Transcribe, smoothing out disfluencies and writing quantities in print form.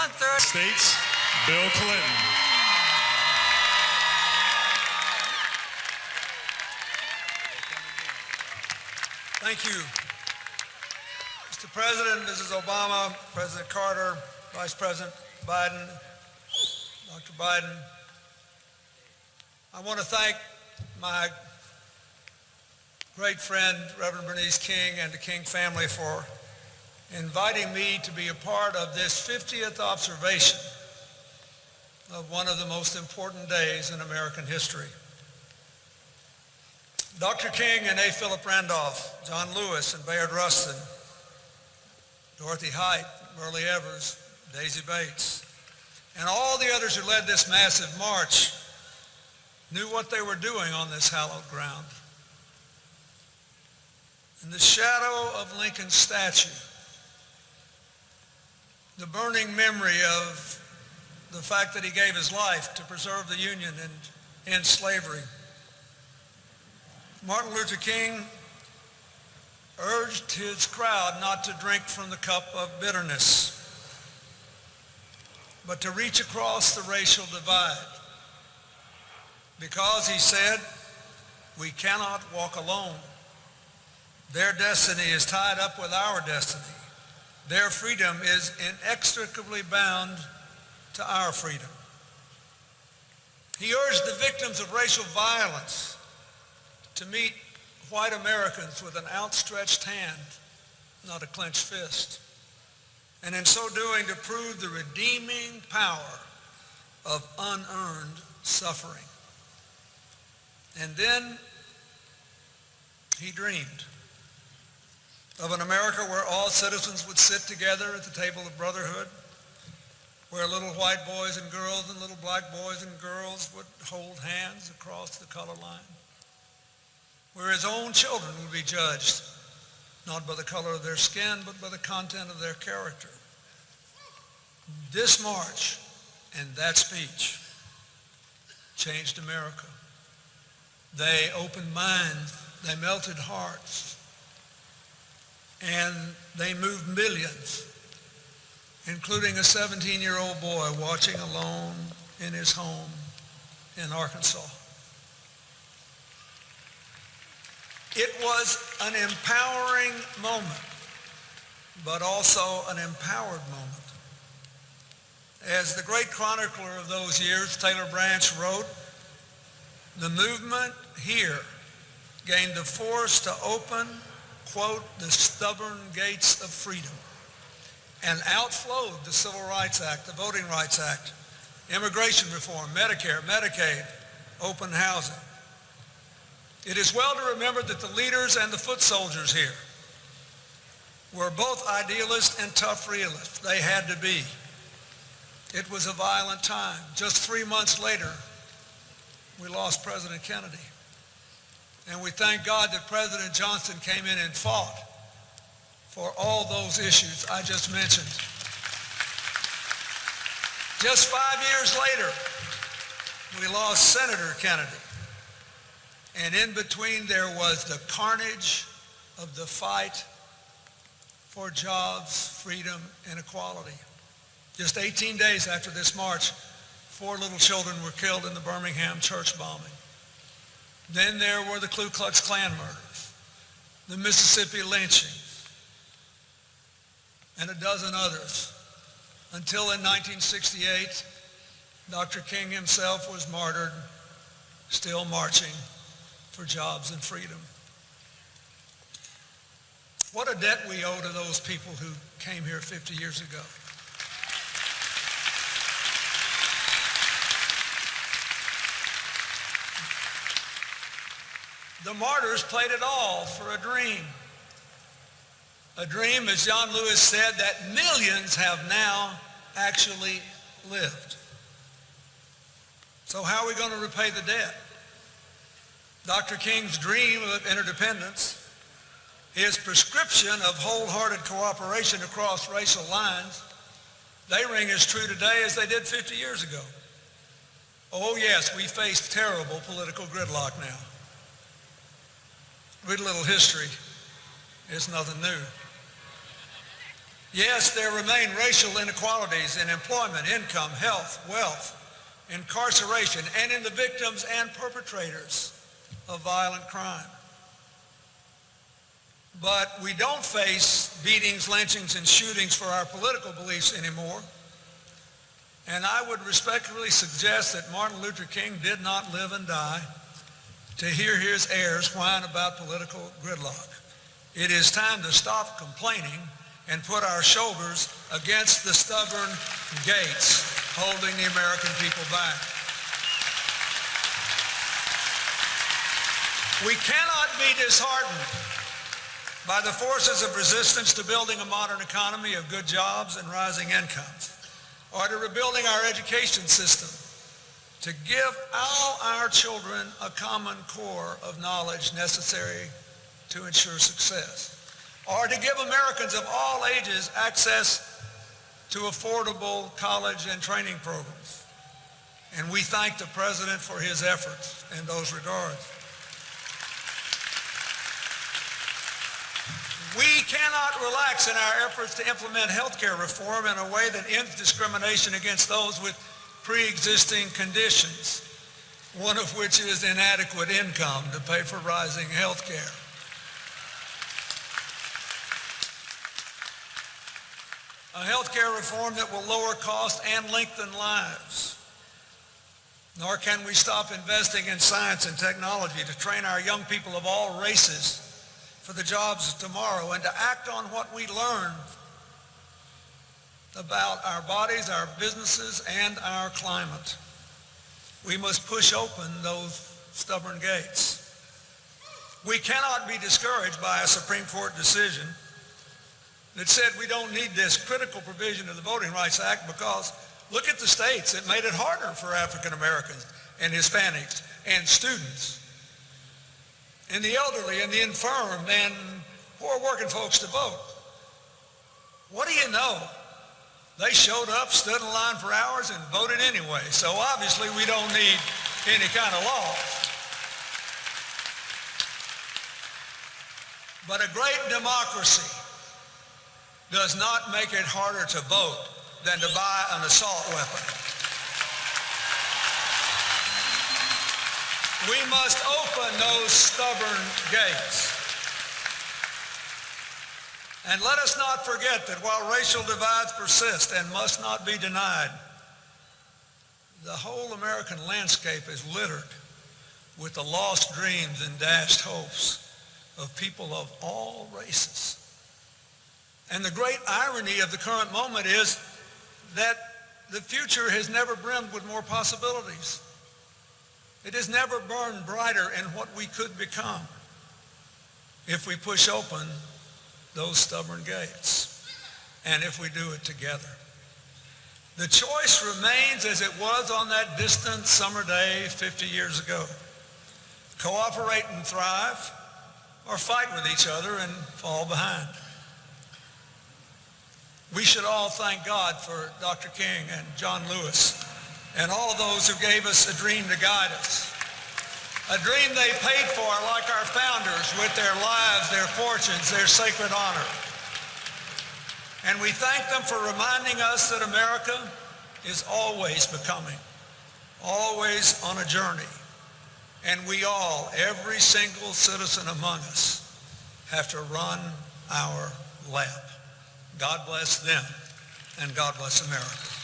1/3. States, Bill Clinton. Thank you. Mr. President, Mrs. Obama, President Carter, Vice President Biden, Dr. Biden, I want to thank my great friend, Reverend Bernice King, and the King family for inviting me to be a part of this 50th observation of one of the most important days in American history. Dr. King and A. Philip Randolph, John Lewis and Bayard Rustin, Dorothy Height, Burley Evers, Daisy Bates, and all the others who led this massive march knew what they were doing on this hallowed ground. In the shadow of Lincoln's statue, the burning memory of the fact that he gave his life to preserve the Union and end slavery, Martin Luther King urged his crowd not to drink from the cup of bitterness, but to reach across the racial divide. Because, he said, we cannot walk alone. Their destiny is tied up with our destiny. Their freedom is inextricably bound to our freedom. He urged the victims of racial violence to meet white Americans with an outstretched hand, not a clenched fist, and in so doing to prove the redeeming power of unearned suffering. And then he dreamed of an America where all citizens would sit together at the table of brotherhood, where little white boys and girls and little black boys and girls would hold hands across the color line, where his own children would be judged not by the color of their skin, but by the content of their character. This march and that speech changed America. They opened minds, they melted hearts, and they moved millions, including a 17-year-old boy watching alone in his home in Arkansas. It was an empowering moment, but also an empowered moment. As the great chronicler of those years, Taylor Branch, wrote, the movement here gained the force to open, quote, the stubborn gates of freedom, and outflowed the Civil Rights Act, the Voting Rights Act, immigration reform, Medicare, Medicaid, open housing. It is well to remember that the leaders and the foot soldiers here were both idealists and tough realists. They had to be. It was a violent time. Just 3 months later, we lost President Kennedy. And we thank God that President Johnson came in and fought for all those issues I just mentioned. Just 5 years later, we lost Senator Kennedy. And in between there was the carnage of the fight for jobs, freedom, and equality. Just 18 days after this march, 4 little children were killed in the Birmingham church bombing. Then there were the Ku Klux Klan murders, the Mississippi lynchings, and a dozen others, until in 1968, Dr. King himself was martyred, still marching for jobs and freedom. What a debt we owe to those people who came here 50 years ago. The martyrs played it all for a dream. A dream, as John Lewis said, that millions have now actually lived. So how are we going to repay the debt? Dr. King's dream of interdependence, his prescription of wholehearted cooperation across racial lines, they ring as true today as they did 50 years ago. Oh yes, we face terrible political gridlock now. Read a little history. It's nothing new. Yes, there remain racial inequalities in employment, income, health, wealth, incarceration, and in the victims and perpetrators of violent crime. But we don't face beatings, lynchings, and shootings for our political beliefs anymore. And I would respectfully suggest that Martin Luther King did not live and die to hear his heirs whine about political gridlock. It is time to stop complaining and put our shoulders against the stubborn gates holding the American people back. We cannot be disheartened by the forces of resistance to building a modern economy of good jobs and rising incomes, or to rebuilding our education system to give all our children a common core of knowledge necessary to ensure success, or to give Americans of all ages access to affordable college and training programs. And we thank the President for his efforts in those regards. We cannot relax in our efforts to implement health care reform in a way that ends discrimination against those with pre-existing conditions, one of which is inadequate income to pay for rising health care. A health care reform that will lower costs and lengthen lives. Nor can we stop investing in science and technology to train our young people of all races for the jobs of tomorrow and to act on what we learn about our bodies, our businesses, and our climate. We must push open those stubborn gates. We cannot be discouraged by a Supreme Court decision that said we don't need this critical provision of the Voting Rights Act because look at the states that made it harder for African Americans and Hispanics and students and the elderly and the infirm and poor working folks to vote. What do you know? They showed up, stood in line for hours, and voted anyway. So obviously we don't need any kind of laws. But a great democracy does not make it harder to vote than to buy an assault weapon. We must open those stubborn gates. And let us not forget that while racial divides persist and must not be denied, the whole American landscape is littered with the lost dreams and dashed hopes of people of all races. And the great irony of the current moment is that the future has never brimmed with more possibilities. It has never burned brighter in what we could become if we push open those stubborn gates and if we do it together. The choice remains as it was on that distant summer day 50 years ago. Cooperate and thrive, or fight with each other and fall behind. We should all thank God for Dr. King and John Lewis and all of those who gave us a dream to guide us. A dream they paid for like our founders with their lives, their fortunes, their sacred honor. And we thank them for reminding us that America is always becoming, always on a journey. And we all, every single citizen among us, have to run our lap. God bless them, and God bless America.